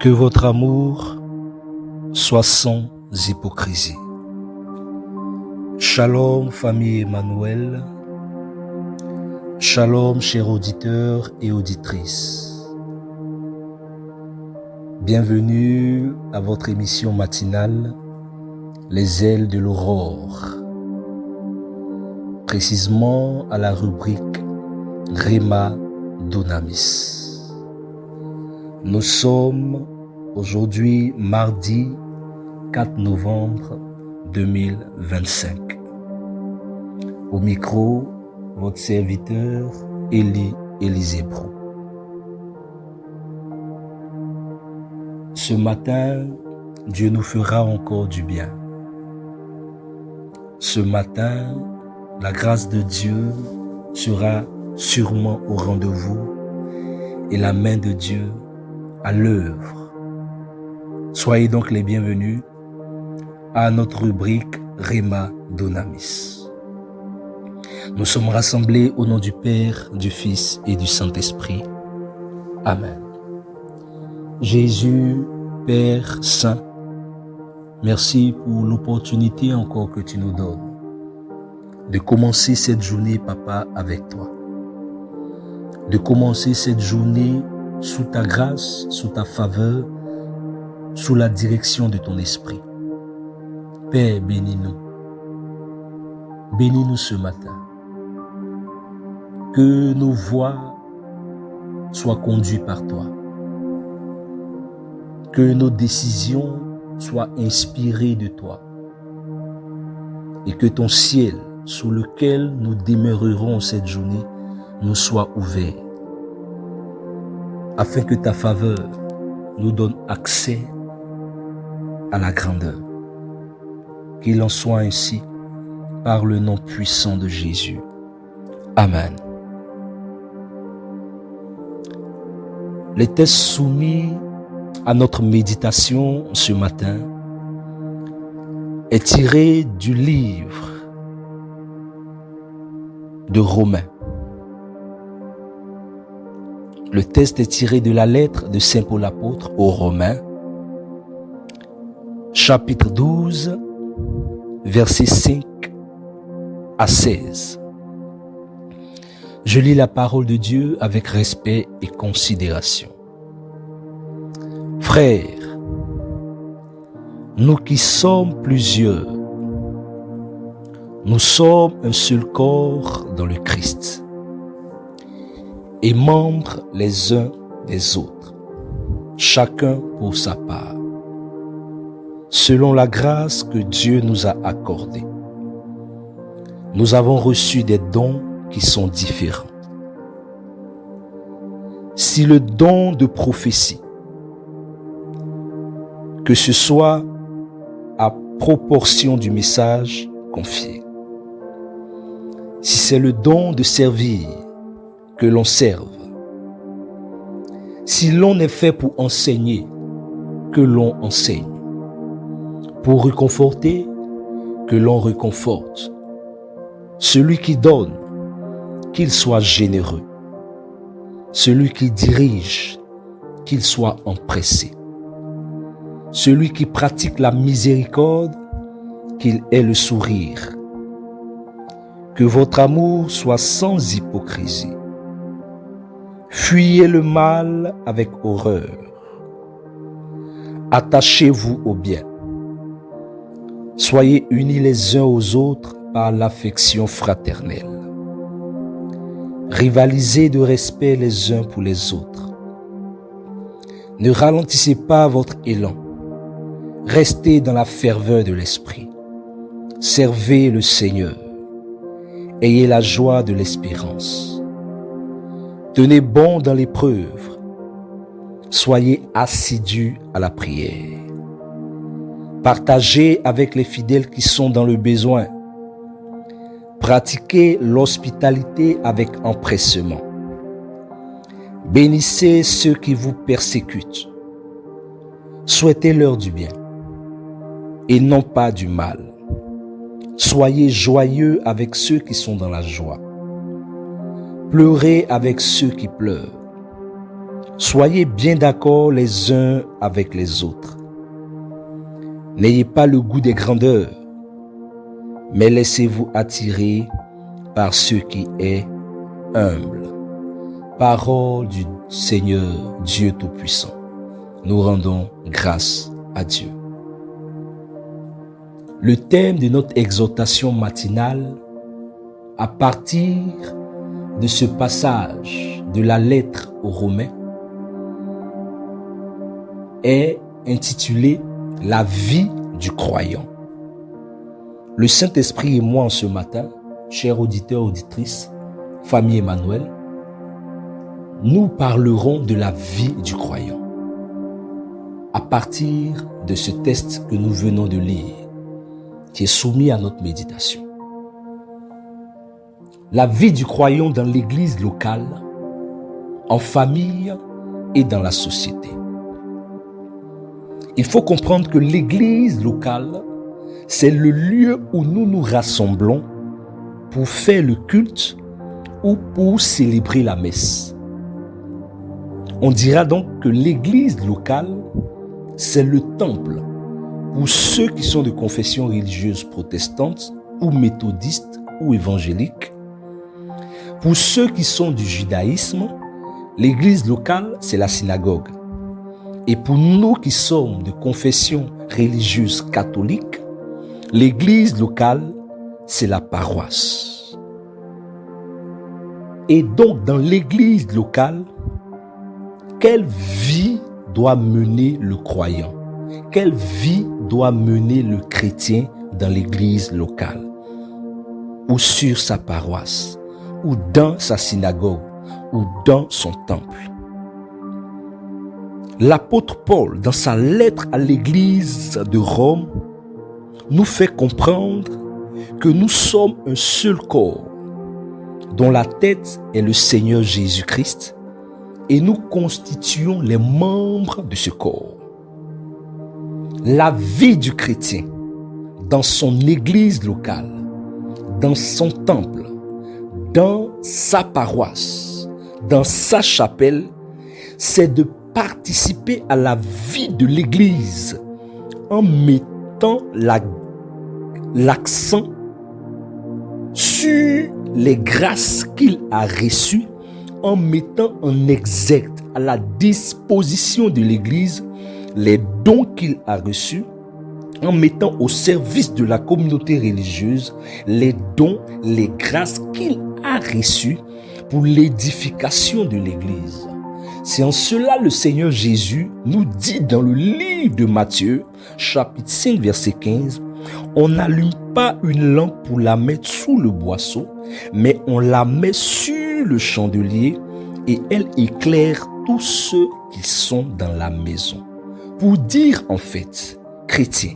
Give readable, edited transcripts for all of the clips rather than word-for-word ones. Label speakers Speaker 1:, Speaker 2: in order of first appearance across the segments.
Speaker 1: Que votre amour soit sans hypocrisie. Shalom famille Emmanuel, shalom chers auditeurs et auditrices. Bienvenue à votre émission matinale Les ailes de l'aurore, précisément à la rubrique Rhéma Dunamis. Nous sommes aujourd'hui mardi 4 novembre 2025. Au micro, votre serviteur Élie Bro. Ce matin, Dieu nous fera encore du bien. Ce matin, la grâce de Dieu sera sûrement au rendez-vous et la main de Dieu à l'œuvre. Soyez donc les bienvenus à notre rubrique Rhéma Dunamis. Nous sommes rassemblés au nom du Père, du Fils et du Saint-Esprit. Amen. Jésus, Père Saint, merci pour l'opportunité encore que tu nous donnes de commencer cette journée, Papa, avec toi. De commencer cette journée sous ta grâce, sous ta faveur, sous la direction de ton esprit. Père, bénis-nous. Bénis-nous ce matin. Que nos voix soient conduites par toi. Que nos décisions soient inspirées de toi. Et que ton ciel, sous lequel nous demeurerons cette journée, nous soit ouvert. Afin que ta faveur nous donne accès à la grandeur. Qu'il en soit ainsi par le nom puissant de Jésus. Amen. Les textes soumis à notre méditation ce matin est tiré du livre de Romains. Le texte est tiré de la lettre de Saint Paul apôtre aux Romains, chapitre 12, versets 5 à 16. Je lis la parole de Dieu avec respect et considération. Frères, nous qui sommes plusieurs, nous sommes un seul corps dans le Christ et membres les uns des autres, chacun pour sa part, selon la grâce que Dieu nous a accordée. Nous avons reçu des dons qui sont différents. Si le don de prophétie, que ce soit à proportion du message confié, si c'est le don de servir, que l'on serve. Si l'on est fait pour enseigner, que l'on enseigne. Pour réconforter, que l'on réconforte. Celui qui donne, qu'il soit généreux. Celui qui dirige, qu'il soit empressé. Celui qui pratique la miséricorde, qu'il ait le sourire. Que votre amour soit sans hypocrisie. Fuyez le mal avec horreur. Attachez-vous au bien. Soyez unis les uns aux autres par l'affection fraternelle. Rivalisez de respect les uns pour les autres. Ne ralentissez pas votre élan. Restez dans la ferveur de l'esprit. Servez le Seigneur. Ayez la joie de l'espérance. Tenez bon dans l'épreuve. Soyez assidus à la prière. Partagez avec les fidèles qui sont dans le besoin. Pratiquez l'hospitalité avec empressement. Bénissez ceux qui vous persécutent. Souhaitez-leur du bien et non pas du mal. Soyez joyeux avec ceux qui sont dans la joie. Pleurez avec ceux qui pleurent. Soyez bien d'accord les uns avec les autres. N'ayez pas le goût des grandeurs, mais laissez-vous attirer par ce qui est humble. Parole du Seigneur Dieu Tout-Puissant. Nous rendons grâce à Dieu. Le thème de notre exhortation matinale, à partir de ce passage de la lettre aux Romains, est intitulé « La vie du croyant ». Le Saint-Esprit et moi en ce matin, chers auditeurs, auditrices, famille Emmanuel, nous parlerons de la vie du croyant à partir de ce texte que nous venons de lire, qui est soumis à notre méditation. La vie du croyant dans l'église locale, en famille et dans la société. Il faut comprendre que l'église locale, c'est le lieu où nous nous rassemblons pour faire le culte ou pour célébrer la messe. On dira donc que l'église locale, c'est le temple pour ceux qui sont de confession religieuse protestante ou méthodiste ou évangélique. Pour ceux qui sont du judaïsme, l'église locale, c'est la synagogue. Et pour nous qui sommes de confession religieuse catholique, l'église locale, c'est la paroisse. Et donc, dans l'église locale, quelle vie doit mener le croyant? Quelle vie doit mener le chrétien dans l'église locale? Ou sur sa paroisse? Ou dans sa synagogue? Ou dans son temple? L'apôtre Paul, dans sa lettre à l'église de Rome, nous fait comprendre que nous sommes un seul corps, dont la tête est le Seigneur Jésus-Christ, et nous constituons les membres de ce corps. La vie du chrétien, dans son église locale, dans son temple, dans sa paroisse, dans sa chapelle, c'est de participer à la vie de l'église en mettant l'accent sur les grâces qu'il a reçues, en mettant en exergue à la disposition de l'église les dons qu'il a reçus, en mettant au service de la communauté religieuse les dons, les grâces qu'il a reçues pour l'édification de l'église. C'est en cela le Seigneur Jésus nous dit dans le livre de Matthieu, chapitre 5, verset 15, « On n'allume pas une lampe pour la mettre sous le boisseau, mais on la met sur le chandelier et elle éclaire tous ceux qui sont dans la maison. » Pour dire en fait, chrétien,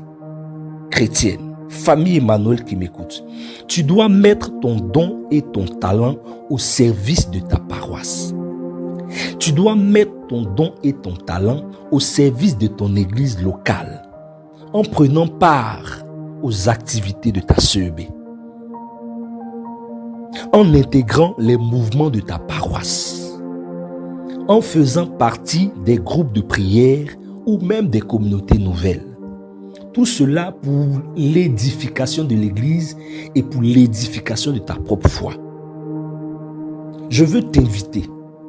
Speaker 1: chrétienne, famille Emmanuel qui m'écoute, tu dois mettre ton don et ton talent au service de ta paroisse. Tu dois mettre ton don et ton talent au service de ton église locale, en prenant part aux activités de ta CEB, en intégrant les mouvements de ta paroisse, en faisant partie des groupes de prière ou même des communautés nouvelles. Tout cela pour l'édification de l'église et pour l'édification de ta propre foi. Je veux t'inviter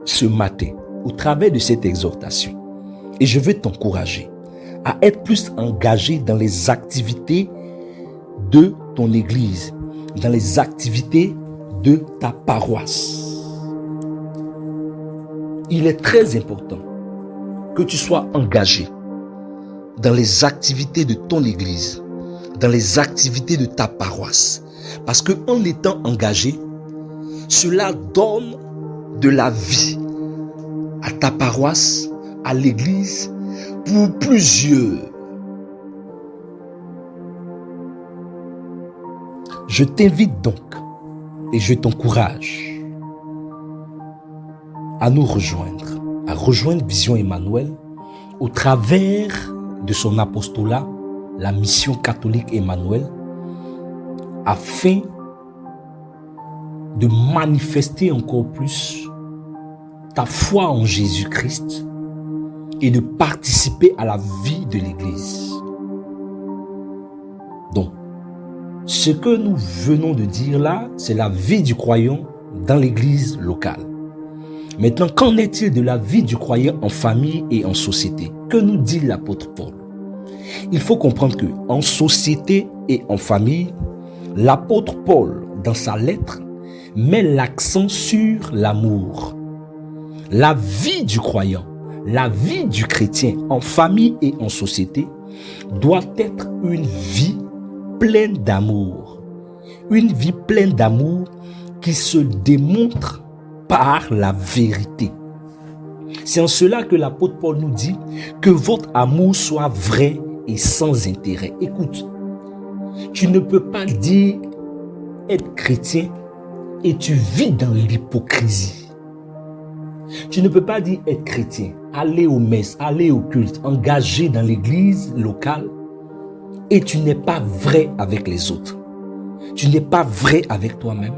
Speaker 1: ce matin, au travers de cette exhortation, et je veux t'encourager à être plus engagé dans les activités de ton église, dans les activités de ta paroisse. Il est très important que tu sois engagé dans les activités de ton église, dans les activités de ta paroisse. Parce qu'en étant engagé, cela donne de la vie à ta paroisse, à l'église, pour plusieurs. Je t'invite donc et je t'encourage à nous rejoindre, à rejoindre Vision Emmanuel au travers de son apostolat, la mission catholique Emmanuel, afin de manifester encore plus ta foi en Jésus-Christ et de participer à la vie de l'Église. Donc, ce que nous venons de dire là, c'est la vie du croyant dans l'Église locale. Maintenant, qu'en est-il de la vie du croyant en famille et en société? Que nous dit l'apôtre Paul? Il faut comprendre que en société et en famille, l'apôtre Paul, dans sa lettre, met l'accent sur l'amour. La vie du croyant, la vie du chrétien en famille et en société doit être une vie pleine d'amour. Une vie pleine d'amour qui se démontre par la vérité. C'est en cela que l'apôtre Paul nous dit que votre amour soit vrai et sans intérêt. Écoute, tu ne peux pas dire être chrétien et tu vis dans l'hypocrisie. Tu ne peux pas dire être chrétien, aller aux messes, aller au culte, engagé dans l'église locale et tu n'es pas vrai avec les autres. Tu n'es pas vrai avec toi-même.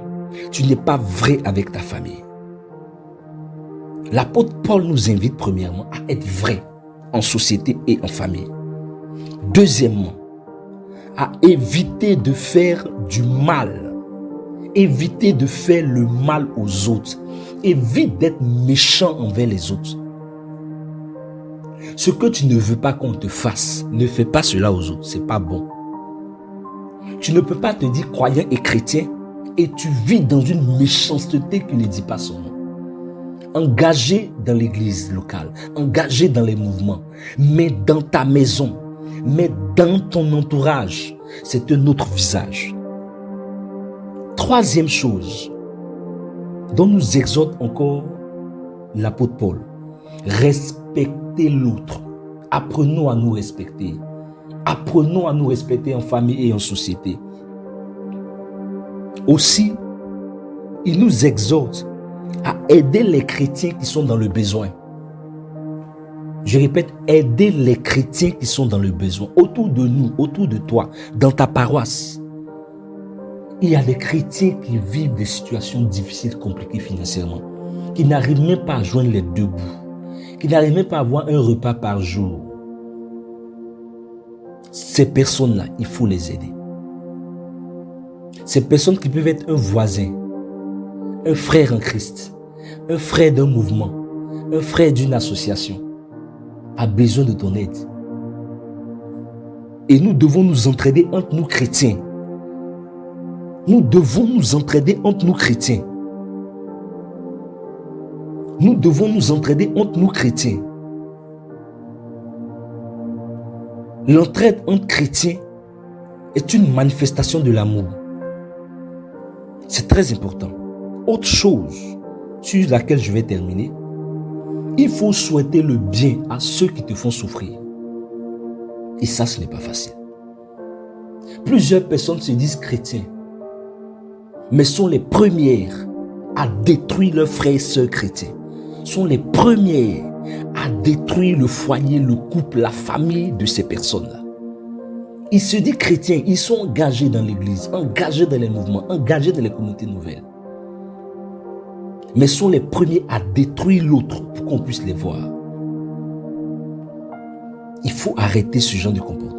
Speaker 1: Tu n'es pas vrai avec ta famille. L'apôtre Paul nous invite premièrement à être vrai en société et en famille. Deuxièmement, à éviter de faire du mal. Éviter de faire le mal aux autres. Évite d'être méchant envers les autres. Ce que tu ne veux pas qu'on te fasse, ne fais pas cela aux autres. C'est pas bon. Tu ne peux pas te dire croyant et chrétien et tu vis dans une méchanceté qui ne dit pas son nom. Engagé dans l'église locale, engagé dans les mouvements, mais dans ta maison, mais dans ton entourage, c'est un autre visage. Troisième chose dont nous exhorte encore l'apôtre Paul, respecter l'autre. Apprenons à nous respecter. Apprenons à nous respecter en famille et en société. Aussi, il nous exhorte à aider les chrétiens qui sont dans le besoin. Je répète, aider les chrétiens qui sont dans le besoin. Autour de nous, autour de toi, dans ta paroisse. Il y a des chrétiens qui vivent des situations difficiles, compliquées financièrement, qui n'arrivent même pas à joindre les deux bouts, qui n'arrivent même pas à avoir un repas par jour. Ces personnes-là, il faut les aider. Ces personnes qui peuvent être un voisin, un frère en Christ, un frère d'un mouvement, un frère d'une association, a besoin de ton aide. Et nous devons nous entraider entre nous chrétiens. Nous devons nous entraider entre nous chrétiens. Nous devons nous entraider entre nous chrétiens. L'entraide entre chrétiens est une manifestation de l'amour. C'est très important. Autre chose sur laquelle je vais terminer, il faut souhaiter le bien à ceux qui te font souffrir. Et ça, ce n'est pas facile. Plusieurs personnes se disent chrétiens, mais sont les premières à détruire leurs frères et sœurs chrétiens. Sont les premières à détruire le foyer, le couple, la famille de ces personnes-là. Ils se disent chrétiens, ils sont engagés dans l'église, engagés dans les mouvements, engagés dans les communautés nouvelles. Mais sont les premiers à détruire l'autre pour qu'on puisse les voir. Il faut arrêter ce genre de comportement.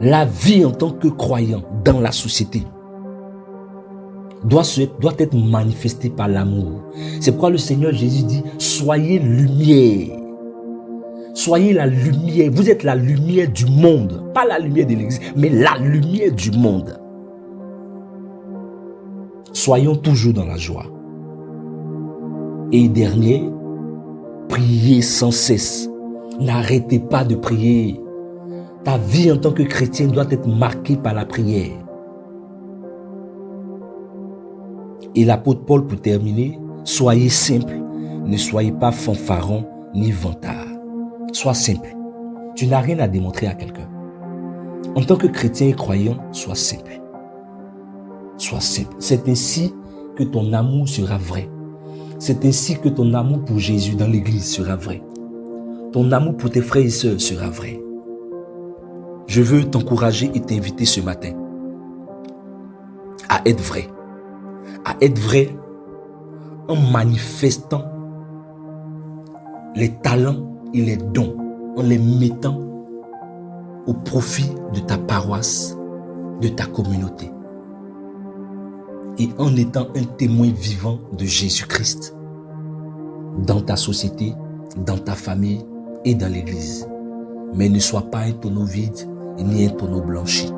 Speaker 1: La vie en tant que croyant dans la société doit être manifestée par l'amour. C'est pourquoi le Seigneur Jésus dit, soyez lumière. Soyez la lumière. Vous êtes la lumière du monde. Pas la lumière de l'église, mais la lumière du monde. Soyons toujours dans la joie. Et dernier, priez sans cesse. N'arrêtez pas de prier. Ta vie en tant que chrétien doit être marquée par la prière. Et l'apôtre Paul, pour terminer, soyez simple. Ne soyez pas fanfaron ni vantard. Sois simple. Tu n'as rien à démontrer à quelqu'un. En tant que chrétien et croyant, sois simple. Sois simple. C'est ainsi que ton amour sera vrai. C'est ainsi que ton amour pour Jésus dans l'église sera vrai. Ton amour pour tes frères et sœurs sera vrai. Je veux t'encourager et t'inviter ce matin à être vrai. À être vrai en manifestant les talents et les dons en les mettant au profit de ta paroisse, de ta communauté. Et en étant un témoin vivant de Jésus-Christ dans ta société, dans ta famille et dans l'église. Mais ne sois pas un tonneau vide ni un tonneau blanchi.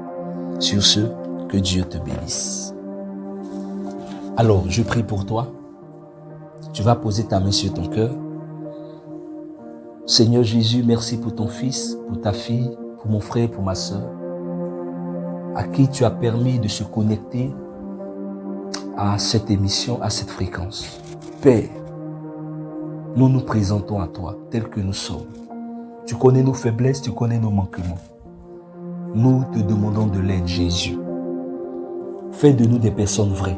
Speaker 1: Sur ce, que Dieu te bénisse. Alors, je prie pour toi. Tu vas poser ta main sur ton cœur. Seigneur Jésus, merci pour ton fils, pour ta fille, pour mon frère, pour ma soeur, à qui tu as permis de se connecter à cette émission, à cette fréquence. Père, nous nous présentons à toi tels que nous sommes. Tu connais nos faiblesses, tu connais nos manquements. Nous te demandons de l'aide, Jésus. Fais de nous des personnes vraies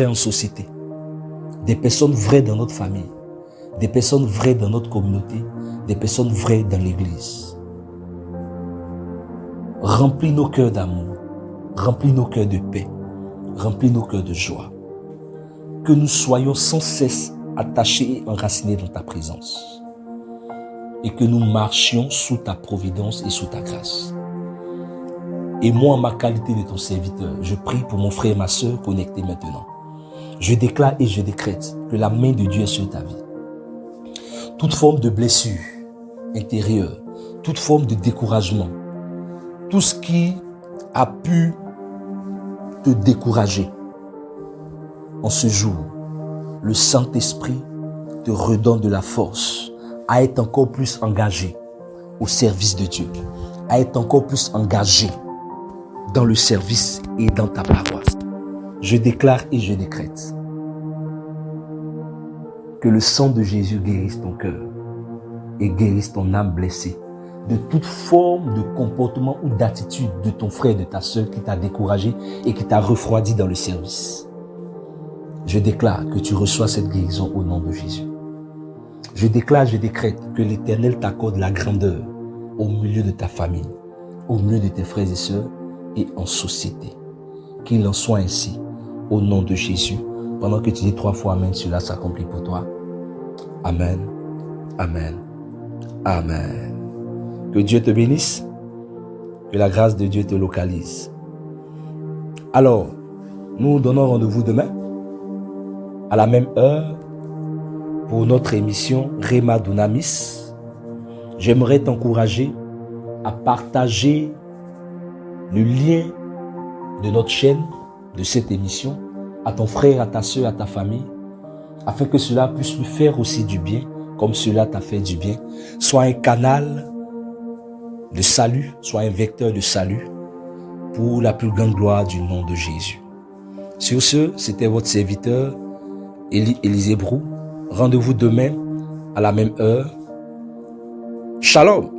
Speaker 1: en société, des personnes vraies dans notre famille, des personnes vraies dans notre communauté, des personnes vraies dans l'église. Remplis nos cœurs d'amour, remplis nos cœurs de paix, remplis nos cœurs de joie. Que nous soyons sans cesse attachés et enracinés dans ta présence. Et que nous marchions sous ta providence et sous ta grâce. Et moi, en ma qualité de ton serviteur, je prie pour mon frère et ma soeur connectés maintenant. Je déclare et je décrète que la main de Dieu est sur ta vie. Toute forme de blessure intérieure, toute forme de découragement, tout ce qui a pu te décourager, en ce jour, le Saint-Esprit te redonne de la force à être encore plus engagé au service de Dieu, à être encore plus engagé dans le service et dans ta paroisse. Je déclare et je décrète que le sang de Jésus guérisse ton cœur et guérisse ton âme blessée de toute forme de comportement ou d'attitude de ton frère et de ta soeur qui t'a découragé et qui t'a refroidi dans le service. Je déclare que tu reçois cette guérison au nom de Jésus. Je déclare, je décrète que l'Éternel t'accorde la grandeur au milieu de ta famille, au milieu de tes frères et sœurs et en société. Qu'il en soit ainsi au nom de Jésus. Pendant que tu dis 3 fois Amen, cela s'accomplit pour toi. Amen, Amen, Amen. Que Dieu te bénisse, que la grâce de Dieu te localise. Alors, nous donnons rendez-vous demain à la même heure pour notre émission Rema Dunamis. J'aimerais t'encourager à partager le lien de notre chaîne, de cette émission, à ton frère, à ta soeur, à ta famille, afin que cela puisse lui faire aussi du bien, comme cela t'a fait du bien. Sois un canal de salut, sois un vecteur de salut pour la plus grande gloire du nom de Jésus. Sur ce, c'était votre serviteur, Élisée Brou. Rendez-vous demain à la même heure. Shalom.